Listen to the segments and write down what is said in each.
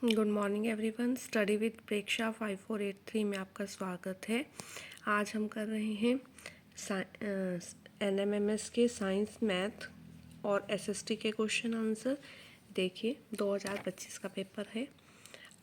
Good morning everyone. Study with Preksha 5483 में आपका स्वागत है। आज हम कर रहे हैं NMMS के साइंस, मैथ और SST के क्वेश्चन आंसर। देखिए 2025 का पेपर है।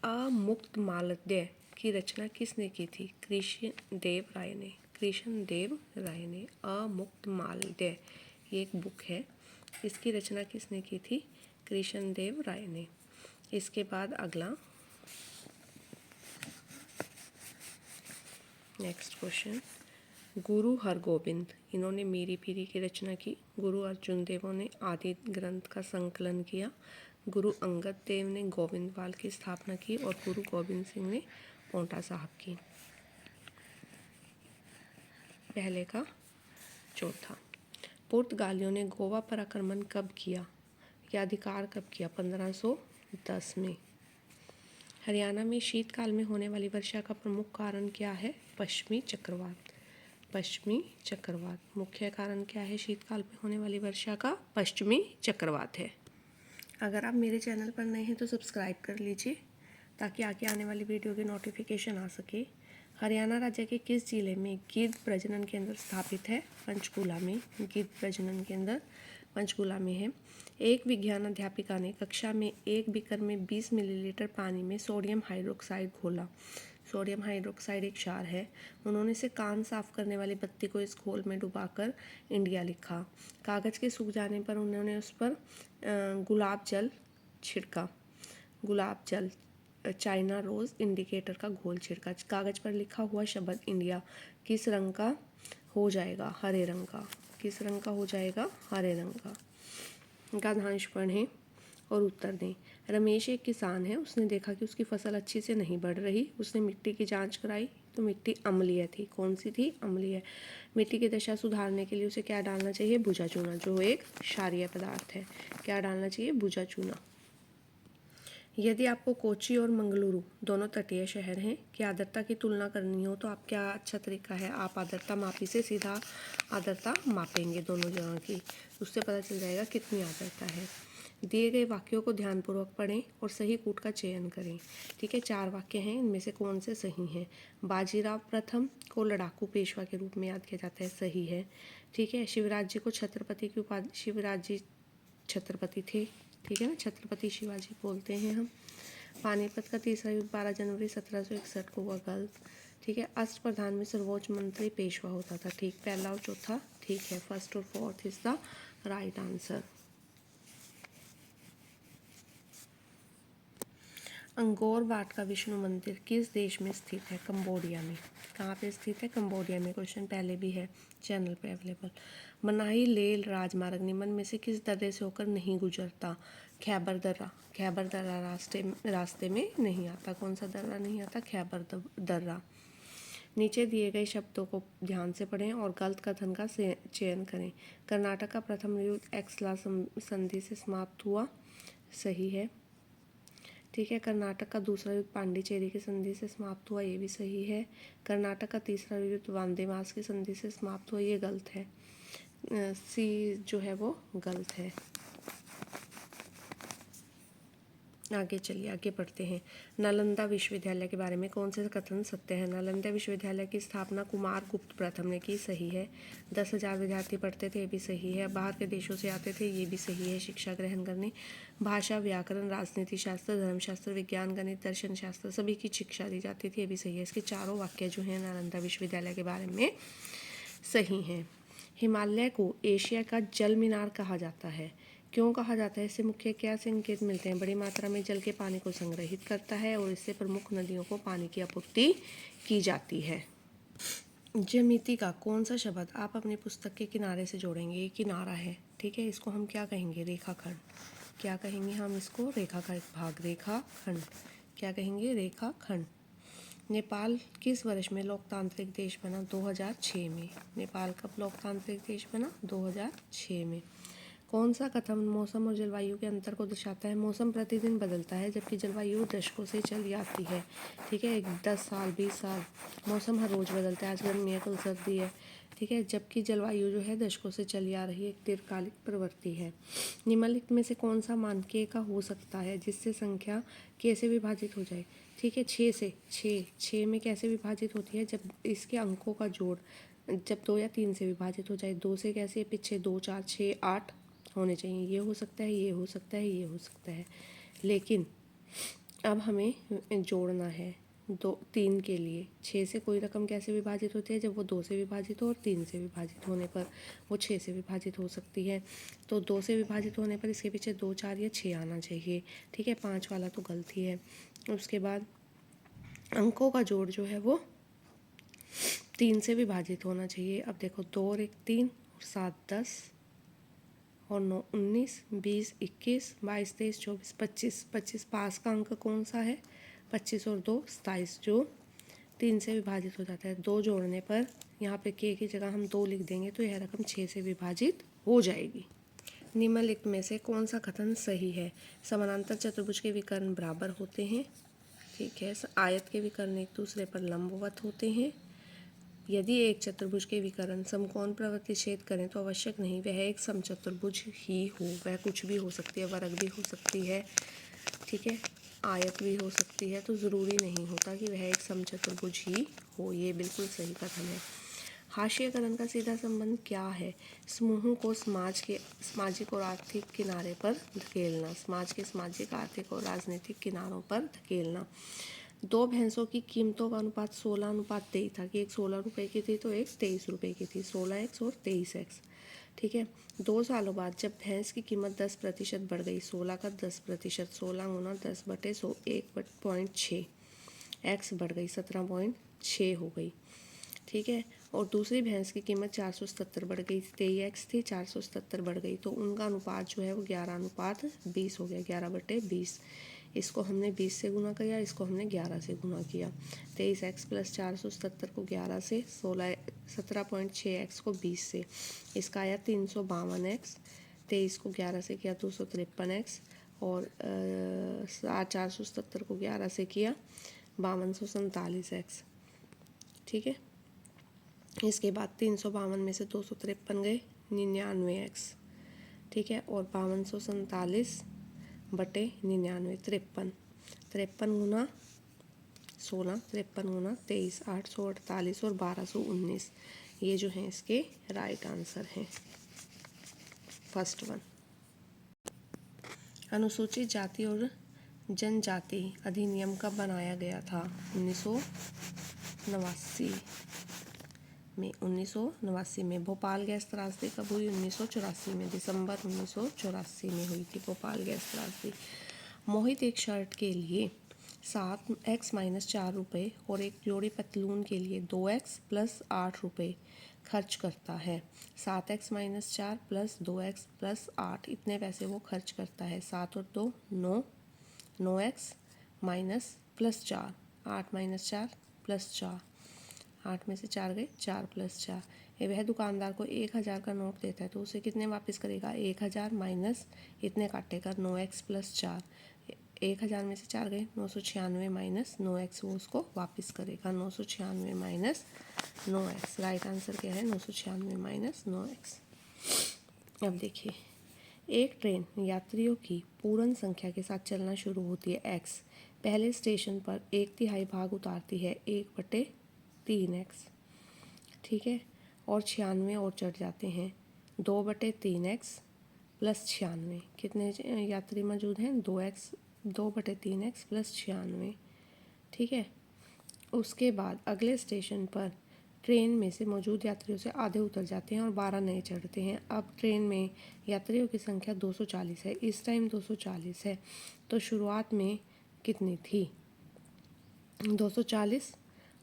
अमुक्तमाल्यदा की रचना किसने की थी? कृष्ण देव राय ने। कृष्ण देव राय ने अमुक्तमाल्यदा, ये एक बुक है, इसकी रचना किसने की थी? कृष्ण देव राय ने। इसके बाद अगला नेक्स्ट क्वेश्चन, गुरु हरगोबिंद, इन्होंने मीरी पीरी की रचना की। गुरु अर्जुन देव ने आदि ग्रंथ का संकलन किया। गुरु अंगद देव ने गोविंदवाल की स्थापना की और गुरु गोबिंद सिंह ने पोंटा साहब की। पहले का चौथा, पुर्तगालियों ने गोवा पर आक्रमण कब किया या अधिकार कब किया? 1510 में। हरियाणा में शीतकाल में होने वाली वर्षा का प्रमुख कारण क्या है? पश्चिमी चक्रवात। पश्चिमी चक्रवात मुख्य कारण क्या है शीतकाल में होने वाली वर्षा का? पश्चिमी चक्रवात है। अगर आप मेरे चैनल पर नए हैं तो सब्सक्राइब कर लीजिए ताकि आगे आने वाली वीडियो की नोटिफिकेशन आ सके। हरियाणा राज्य के किस जिले में गिद्ध प्रजनन केंद्र स्थापित है? पंचकूला में। गिद्ध प्रजनन केंद्र पंचकूला में है। एक विज्ञान अध्यापिका ने कक्षा में एक बीकर में 20 मिलीलीटर पानी में सोडियम हाइड्रोक्साइड घोला। सोडियम हाइड्रोक्साइड एक क्षार है। उन्होंने इसे कान साफ करने वाली बत्ती को इस घोल में डुबाकर इंडिया लिखा। कागज़ के सूख जाने पर उन्होंने उस पर गुलाब जल छिड़का। गुलाब जल, चाइना रोज़ इंडिकेटर का घोल छिड़का। कागज़ पर लिखा हुआ शब्द इंडिया किस रंग का हो जाएगा? हरे रंग का। किस रंग का हो जाएगा? हरे रंग का। गद्यांश पढ़ें और उत्तर दें। रमेश एक किसान है। उसने देखा कि उसकी फसल अच्छी से नहीं बढ़ रही। उसने मिट्टी की जांच कराई तो मिट्टी अम्लीय थी। कौन सी थी? अम्लीय। मिट्टी की दशा सुधारने के लिए उसे क्या डालना चाहिए? भुजा चूना, जो एक क्षारीय पदार्थ है। क्या डालना चाहिए? भुजा चूना। यदि आपको कोची और मंगलुरु दोनों तटीय शहर हैं कि आर्द्रता की तुलना करनी हो तो आप क्या अच्छा तरीका है? आप आर्द्रता मापी से सीधा आर्द्रता मापेंगे दोनों जगह की, उससे पता चल जाएगा कितनी आर्द्रता है। दिए गए वाक्यों को ध्यानपूर्वक पढ़ें और सही कूट का चयन करें। ठीक है, 4 वाक्य हैं, इनमें से कौन से सही हैं? बाजीराव प्रथम को लड़ाकू पेशवा के रूप में याद किया जाता है, सही है। ठीक है, शिवराज जी को छत्रपति की उपाधि, शिवराज जी छत्रपति थे, ठीक है ना, छत्रपति शिवाजी बोलते हैं हम। पानीपत का तीसरा युद्ध 12 जनवरी 1761 को हुआ, गलत। ठीक है, अष्टप्रधान में सर्वोच्च मंत्री पेशवा होता था, ठीक। पहला और चौथा ठीक है, फर्स्ट और fourth is the right answer. Angkor Wat का विष्णु मंदिर किस देश में स्थित है? कंबोडिया में। कहाँ पे स्थित है? कंबोडिया में। क्वेश्चन पहले भी है चैनल पे अवेलेबल। मनाही लेह राजमार्ग निम्न में से किस दर्रे से होकर नहीं गुजरता? खैबर दर्रा। खैबर दर्रा रास्ते में नहीं आता। कौन सा दर्रा नहीं आता? खैबर दर्रा। नीचे दिए गए शब्दों को ध्यान से पढ़ें और गलत कथन का चयन करें। कर्नाटक का प्रथम युद्ध एक्सला संधि से समाप्त हुआ, सही है। ठीक है, कर्नाटक का दूसरा युद्ध पांडिचेरी की संधि से समाप्त हुआ, ये भी सही है। कर्नाटक का तीसरा युद्ध वांदे मास की संधि से समाप्त हुआ, ये गलत है। सी जो है वो गलत है। आगे चलिए, आगे पढ़ते हैं। नालंदा विश्वविद्यालय के बारे में कौन से कथन सत्य है? नालंदा विश्वविद्यालय की स्थापना कुमार गुप्त प्रथम ने की, सही है। 10,000 विद्यार्थी पढ़ते थे, ये भी सही है। बाहर के देशों से आते थे, ये भी सही है शिक्षा ग्रहण करने। भाषा, व्याकरण, राजनीति शास्त्र, धर्मशास्त्र, विज्ञान, गणित, दर्शन शास्त्र सभी की शिक्षा दी जाती थी, ये भी सही है। इसके चारों वाक्य जो हैं नालंदा विश्वविद्यालय के बारे में सही हैं। हिमालय को एशिया का जल मीनार कहा जाता है, क्यों कहा जाता है? इससे मुख्य क्या संकेत मिलते हैं? बड़ी मात्रा में जल के पानी को संग्रहित करता है और इससे प्रमुख नदियों को पानी की आपूर्ति की जाती है। ज्यामिति का कौन सा शब्द आप अपनी पुस्तक के किनारे से जोड़ेंगे? ये किनारा है, ठीक है, इसको हम क्या कहेंगे? रेखाखंड। क्या कहेंगे हम इसको? रेखा का एक भाग, रेखाखंड। क्या कहेंगे? रेखाखंड। नेपाल किस वर्ष में लोकतांत्रिक देश बना? 2006 में। नेपाल कब लोकतांत्रिक देश बना? 2006 में। कौन सा कथन मौसम और जलवायु के अंतर को दर्शाता है? मौसम प्रतिदिन बदलता है जबकि जलवायु दशकों से चली आती है, ठीक है, 10 साल 20 साल। मौसम हर रोज़ बदलता है, आज गर्मी है कल सर्दी है, ठीक है, जबकि जलवायु जो है दशकों से चली आ रही एक दीर्घकालिक प्रवृत्ति है। निम्नलिखित में से कौन सा मान k का हो सकता है जिससे संख्या k से विभाजित हो जाए? ठीक है, 6 से 6 में कैसे विभाजित होती है? जब इसके अंकों का जोड़ जब 2 या 3 से विभाजित हो जाए। 2 से कैसे? पीछे 2 4 6 8 होने चाहिए। ये हो सकता है, ये हो सकता है, ये हो सकता है, लेकिन अब हमें जोड़ना है 3 के लिए। 6 से कोई रकम कैसे विभाजित होती है? जब वो 2 से विभाजित हो और 3 से विभाजित होने पर वो 6 से विभाजित हो सकती है। तो 2 से विभाजित होने पर इसके पीछे 2 4 या 6 आना चाहिए। ठीक है, 5 वाला तो गलती है। उसके बाद अंकों का जोड़ जो है वो 3 से विभाजित होना चाहिए। अब देखो 2 और 1 3 और 7 10 और 9 19 20 21 22 23 24 25 25 पास का अंक कौन सा है? 25 और 2 27, जो 3 से विभाजित हो जाता है। 2 जोड़ने पर यहाँ पे k की जगह हम 2 लिख देंगे तो यह रकम 6 से विभाजित हो जाएगी। निम्नलिखित में से कौन सा कथन सही है? समानांतर चतुर्भुज के विकर्ण बराबर होते हैं। ठीक है, आयत के विकर्ण एक दूसरे पर लंबवत होते हैं। यदि एक चतुर्भुज के विकर्ण समकोण प्रवृत्ति छेद करें तो आवश्यक नहीं वह एक समचतुर्भुज ही हो। वह कुछ भी हो सकती है, वर्ग भी हो सकती है, ठीक है, आयत भी हो सकती है, तो ज़रूरी नहीं होता कि वह एक समचतुर्भुज ही हो। ये बिल्कुल सही कथन है। हाशियकरण का सीधा संबंध क्या है? समूहों को समाज के सामाजिक और आर्थिक किनारे पर धकेलना। समाज के सामाजिक, आर्थिक और राजनीतिक किनारों पर धकेलना। 2 भैंसों की कीमतों का अनुपात 16:23 था कि एक 16 रुपये की थी तो एक 23 रुपये की थी। 16x और 23x। ठीक है, 2 सालों बाद जब भैंस की कीमत 10% बढ़ गई, 16 का 10%, 16 गुना 10/100 1.6 x बढ़ गई, 17.6 हो गई। ठीक है, और दूसरी भैंस की कीमत 477 बढ़ गई, 23x थी 477 बढ़ गई, तो उनका अनुपात जो है वो 11:20 हो गया, 11/20। इसको हमने 20 से गुना किया, इसको हमने 11 से गुना किया। 23x प्लस 477 को 11 से, 17.6x को 20 से, इसका आया 352x। 23 को 11 से किया 253x, और 477 को 11 से किया 5247x। ठीक है, इसके बाद 352 में से 253 गए, 99x। ठीक है, और 5247 बटे 99, 53। 53 गुना 16, 53 गुना 23, 848 और 1219। ये जो हैं इसके राइट आंसर हैं। First one. अनुसूचित जाति और जनजाति अधिनियम कब बनाया गया था? 1989 में। 1989 में। भोपाल गैस त्रासदी कब हुई? 1984 में, दिसंबर 1984 में हुई थी भोपाल गैस त्रासदी। मोहित एक शर्ट के लिए 7x - 4 रुपये और एक जोड़ी पतलून के लिए 2x + 8 रुपये खर्च करता है। 7x - 4 + 2x + 8 इतने पैसे वो खर्च करता है। 7 और 2 9, 9x + 4, 8 - 4 + 4, 8 में से 4 गए, 4 + 4। ये वह दुकानदार को 1000 का नोट देता है तो उसे कितने वापस करेगा? 1000 माइनस इतने काटेगा 9x + 4। 1000 में से 4 गए, 996 माइनस 9x वो उसको वापस करेगा। 996 माइनस 9x। राइट आंसर क्या है? 996 माइनस 9x। अब देखिए, एक ट्रेन यात्रियों की पूर्ण संख्या के साथ चलना शुरू होती है x। पहले स्टेशन पर 1/3 भाग उतारती है 1/3x। ठीक है, और 96 और चढ़ जाते हैं 2/3x + 96। कितने यात्री मौजूद हैं? 2/3x + 96। ठीक है, उसके बाद अगले स्टेशन पर ट्रेन में से मौजूद यात्रियों से आधे उतर जाते हैं और 12 नए चढ़ते हैं। अब ट्रेन में यात्रियों की संख्या 240 है। इस टाइम 240 है तो शुरुआत में कितनी थी? 240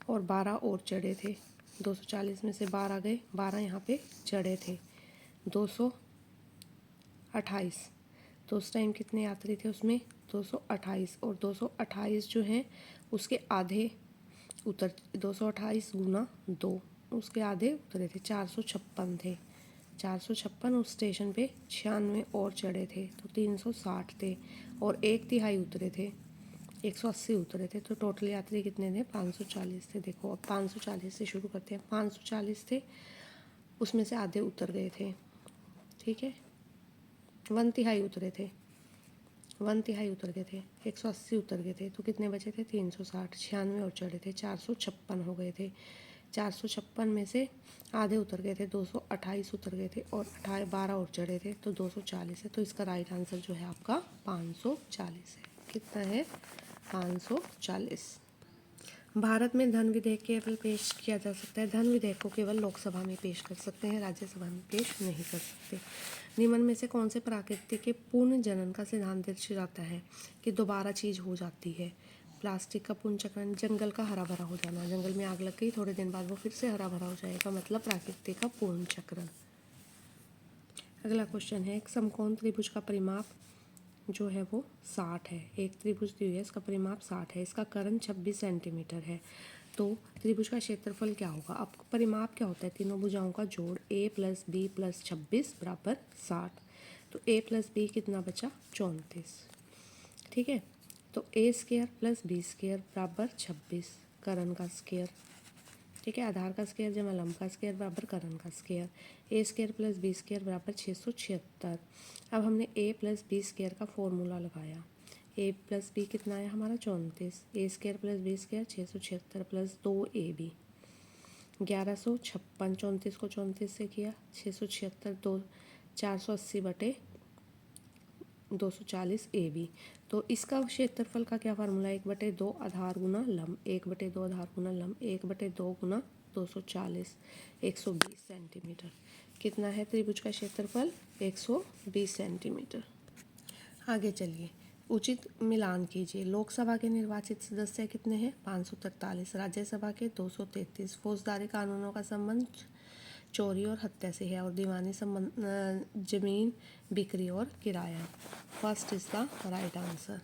और 12 और चढ़े थे। 240 में से 12 गए, 12 यहाँ पे चढ़े थे, 228। तो उस टाइम कितने यात्री थे उसमें? 228। और 228 जो हैं उसके आधे उतर 228 गुना 2, उसके आधे उतरे थे, 456 थे। 456 उस स्टेशन पे 96 और चढ़े थे तो 360 थे, और 1/3 उतरे थे, 180 उतरे थे, तो टोटल यात्री कितने थे? 540 थे। देखो अब 540 से शुरू करते हैं। 540 थे, उसमें से आधे उतर गए थे, ठीक है, 1/3 उतरे थे, 1/3 उतर गए थे, 180 उतर गए थे, तो कितने बचे थे 360, 96 और चढ़े थे 456 हो गए थे। 456 में से आधे उतर गए थे, 228 उतर गए थे, और 12 और चढ़े थे, तो 240 है। तो इसका राइट आंसर जो है आपका 540 है। कितना है 540। भारत में धन विधेयक केवल पेश किया जा सकता है, धन विधेयक को केवल लोकसभा में पेश कर सकते हैं, राज्यसभा में पेश नहीं कर सकते। निम्न में से कौन से प्रकृति के पुनः जनन का सिद्धांत दर्शाता है कि दोबारा चीज़ हो जाती है? प्लास्टिक का पुनर्चक्रण, जंगल का हरा भरा हो जाना, जंगल में आग लग गई थोड़े दिन बाद वो फिर से हरा भरा हो जाएगा, मतलब प्रकृति का पुनर्चक्रण। अगला क्वेश्चन है, एक समकोण त्रिभुज का परिमाप जो है वो 60 है। एक त्रिभुज दी हुई है, इसका परिमाप 60 है, इसका कर्ण 26 सेंटीमीटर है, तो त्रिभुज का क्षेत्रफल क्या होगा? अब परिमाप क्या होता है? तीनों भुजाओं का जोड़, a + b + 26 = 60। तो a + b कितना बचा 34, ठीक है। तो a² + b² = 26, कर्ण का स्क्वायर, ठीक है। आधार का स्क्वायर जमा लंब का स्क्वायर बराबर कर्ण का स्क्वायर। a² + b² = 676। अब हमने a + b² का फॉर्मूला लगाया। a + b कितना है हमारा 34, a² + b² 676 + 2ab 1156, 34 को 34 से किया, 676 2 480/240 ab। तो इसका क्षेत्रफल का क्या फार्मूला है? 1/2 आधार गुना लंब, 1/2 आधार गुना लंब, 1/2 गुना 240, 120 सेंटीमीटर। कितना है त्रिभुज का क्षेत्रफल? 120 सेंटीमीटर। आगे चलिए, उचित मिलान कीजिए। लोकसभा के निर्वाचित सदस्य कितने हैं? 543, राज्यसभा के 233। फौजदारी कानूनों का संबंध चोरी और हत्या से है, और दीवानी संबंध जमीन बिक्री और किराया। First is the right answer.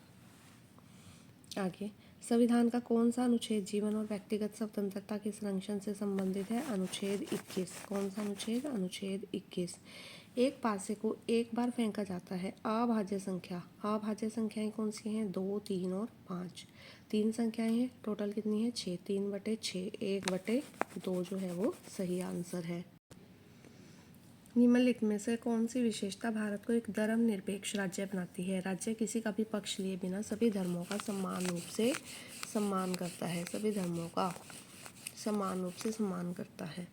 आगे, संविधान का कौन सा अनुच्छेद जीवन और व्यक्तिगत स्वतंत्रता के संरक्षण से संबंधित है? अनुच्छेद 21। कौन सा अनुच्छेद? अनुच्छेद 21। एक पासे को एक बार फेंका जाता है अभाज्य संख्या, अभाज्य संख्याएं कौन सी हैं? 2, 3 और 5। 3 संख्याएं हैं, टोटल कितनी है? 6। 3/6, 1/2 जो है वो सही आंसर है। निम्नलिखित में से कौन सी विशेषता भारत को एक धर्मनिरपेक्ष राज्य बनाती है? राज्य किसी का भी पक्ष लिए बिना सभी धर्मों का समान रूप से सम्मान करता है, सभी धर्मों का समान रूप से सम्मान करता है।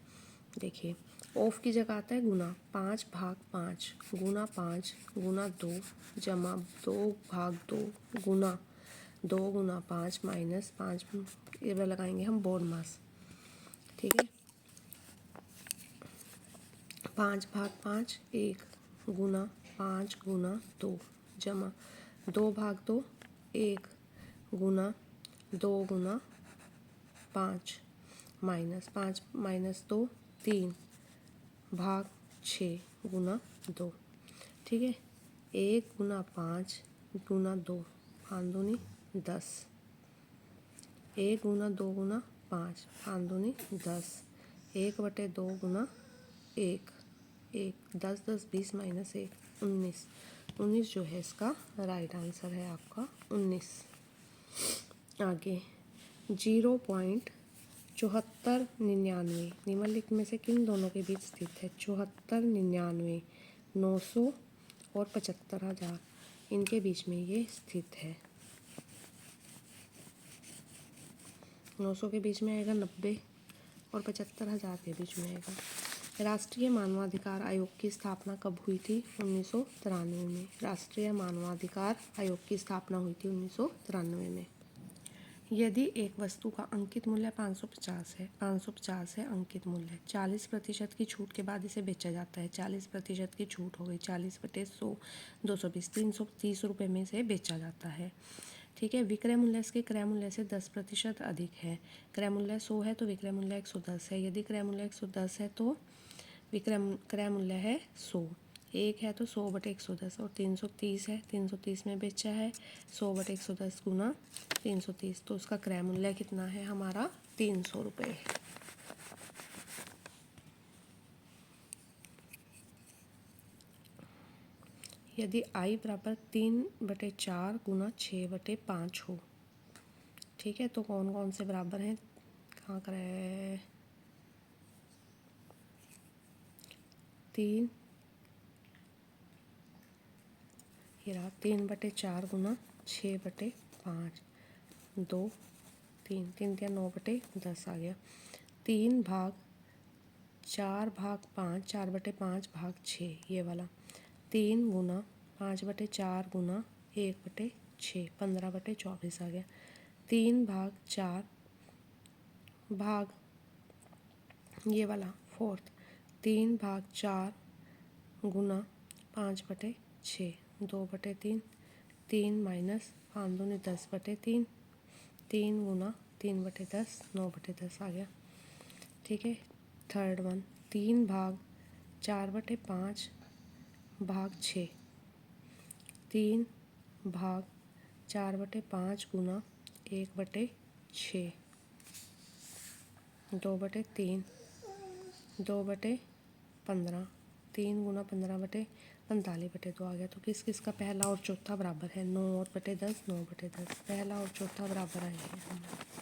देखिए, ऑफ की जगह आता है गुना, 5/5 गुना 5 गुना 2 जमा 2/2 गुना 2 गुना 5 माइनस 5, ये वाला लगाएंगे हम बोर्ड मास, ठीक है। 5/5 1 गुना 5 गुना 2 जमा 2/2 1 गुना 2 गुना 5 माइनस 5 माइनस 2 3/6 गुना 2, ठीक है। 1 गुना 5 गुना 2, 5 दूनी 10, 1 गुना 2 गुना 5, 5 दूनी 10, 1/2 गुना 1, 10 10 20 माइनस 1 19, 19 जो है इसका राइट आंसर है आपका 19। आगे, 0.7499 निम्नलिखित में से किन दोनों के बीच स्थित है? 7499, 900 और 75,000, इनके बीच में ये स्थित है। 900 के बीच में आएगा 90, और 75,000 के बीच में आएगा। राष्ट्रीय मानवाधिकार आयोग की स्थापना कब हुई थी? 1993 में। राष्ट्रीय मानवाधिकार आयोग की स्थापना हुई थी 1993 में। यदि एक वस्तु का अंकित मूल्य 550 है, 550 है अंकित मूल्य, 40% की छूट के बाद इसे बेचा जाता है, 40% की छूट हो गई, 40/100 220, 330 रुपये में इसे बेचा जाता है, ठीक है। विक्रय मूल्य इसके क्रय मूल्य से 10% अधिक है। क्रय मूल्य 100 है तो विक्रय मूल्य 110 है। यदि क्रय मूल्य 110 है तो क्रय मूल्य है 100, 1 है तो 100/110, और 330 है, 330 में बेचा है, 100/110 गुना 330, तो उसका क्रय मूल्य कितना है हमारा? 300 रुपये है। यदि I = 3/4 गुना 6/5 हो, ठीक है, तो कौन कौन से बराबर हैं? कहाँ कर 3, ये रहा 3/4 गुना 6/5, 2, 3, 3 या 9/10 आ गया। 3 भाग 4 भाग 5, 4/5 भाग 6, ये वाला 3 गुना 5/4 गुना 1/6, 15/24 आ गया। 3 भाग 4 भाग ये वाला 4, 3 भाग 4 गुना 5/6, 2/3, 3 माइनस 5 दूनी 10/3, 3 गुना 3/10, 9/10 आ गया। ठीक है। थर्ड वन 3 भाग 4/5 भाग 6, 3 भाग 4/5 गुना 1/6, 2/3, 2/15, 3 गुना 15/45 आ गया। तो किस किस का पहला और चौथा बराबर है? 9 और बटे 10, 9/10, पहला और चौथा बराबर आएंगे।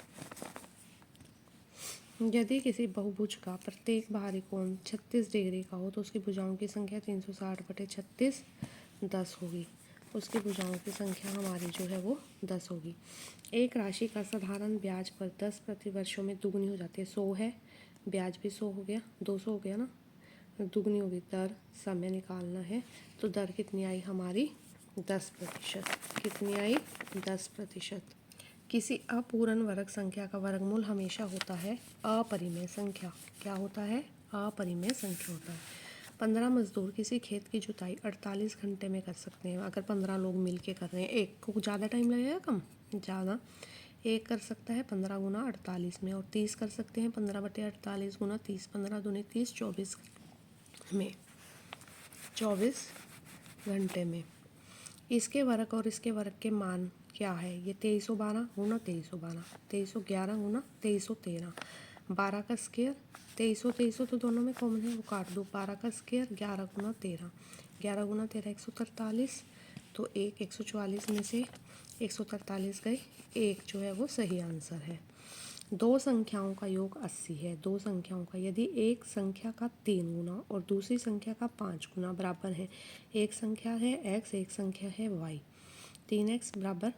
यदि किसी बहुभुज का प्रत्येक बाहरी कोण 36 डिग्री का हो तो उसकी भुजाओं की संख्या 360/36 10 होगी। उसकी भुजाओं की संख्या हमारी जो है वो 10 होगी। एक राशि का साधारण ब्याज पर 10 प्रतिवर्षों में दुगनी हो जाती है। 100 है, ब्याज भी 100 हो गया, 200 हो गया ना, दुगनी होगी। दर समय निकालना है तो दर कितनी आई हमारी? 10%। कितनी आई? 10%। किसी अपूर्ण वर्ग संख्या का वर्गमूल हमेशा होता है अपरिमेय संख्या। क्या होता है? अपरिमेय संख्या होता है। 15 मजदूर किसी खेत की जुताई 48 घंटे में कर सकते हैं। अगर 15 लोग मिल के कर रहे हैं, एक को ज़्यादा टाइम लगेगा कम ज़्यादा? एक कर सकता है 15 गुना 48 में, और 30 कर सकते हैं 15/48 गुना 30, 15 दूनी 30, 24 में, 24 घंटे में। इसके वर्ग और इसके वर्ग के मान क्या है? ये 2312 गुना 2312, 2311 गुना 2313, 12 का स्क्वायर, 2300 तो दोनों में कॉमन है, वो काट दो। 12 का स्क्वायर 11 गुना 13, 11 गुना 13 143, तो 144 में से 143 गए, एक जो है वो सही आंसर है। दो संख्याओं का योग 80 है। दो संख्याओं का, यदि एक संख्या का 3 गुना और दूसरी संख्या का 5 गुना बराबर है, एक संख्या है x, एक संख्या है y, 3x बराबर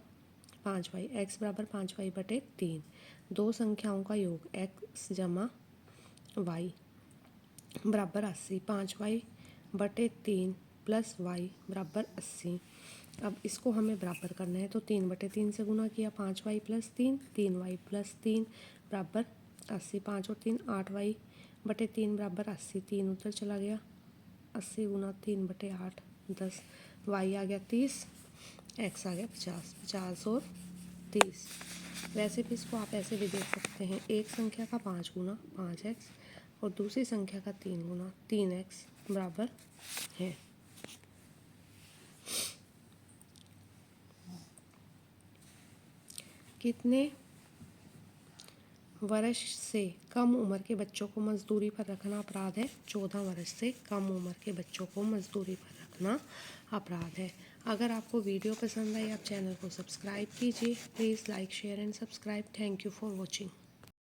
5y, x बराबर 5y/3। दो संख्याओं का योग x जमा y बराबर 80, 5y/3 प्लस y बराबर 80। अब इसको हमें बराबर करना है तो 3/3 से गुना किया, 5y + 3, 3y + 3 बराबर 80, 5 और 3 8y/3 बराबर 80, 3 उधर चला गया, 80 गुना 3/8 10, y आ गया 30, x आ गया 50, 50 और 30। वैसे भी इसको आप ऐसे भी देख सकते हैं, एक संख्या का 5 गुना 5x और दूसरी संख्या का 3 गुना 3x बराबर है। कितने वर्ष से कम उम्र के बच्चों को मजदूरी पर रखना अपराध है? 14 वर्ष से कम उम्र के बच्चों को मजदूरी पर रखना अपराध है। अगर आपको वीडियो पसंद आई, आप चैनल को सब्सक्राइब कीजिए। Please like, share and subscribe. Thank you for watching.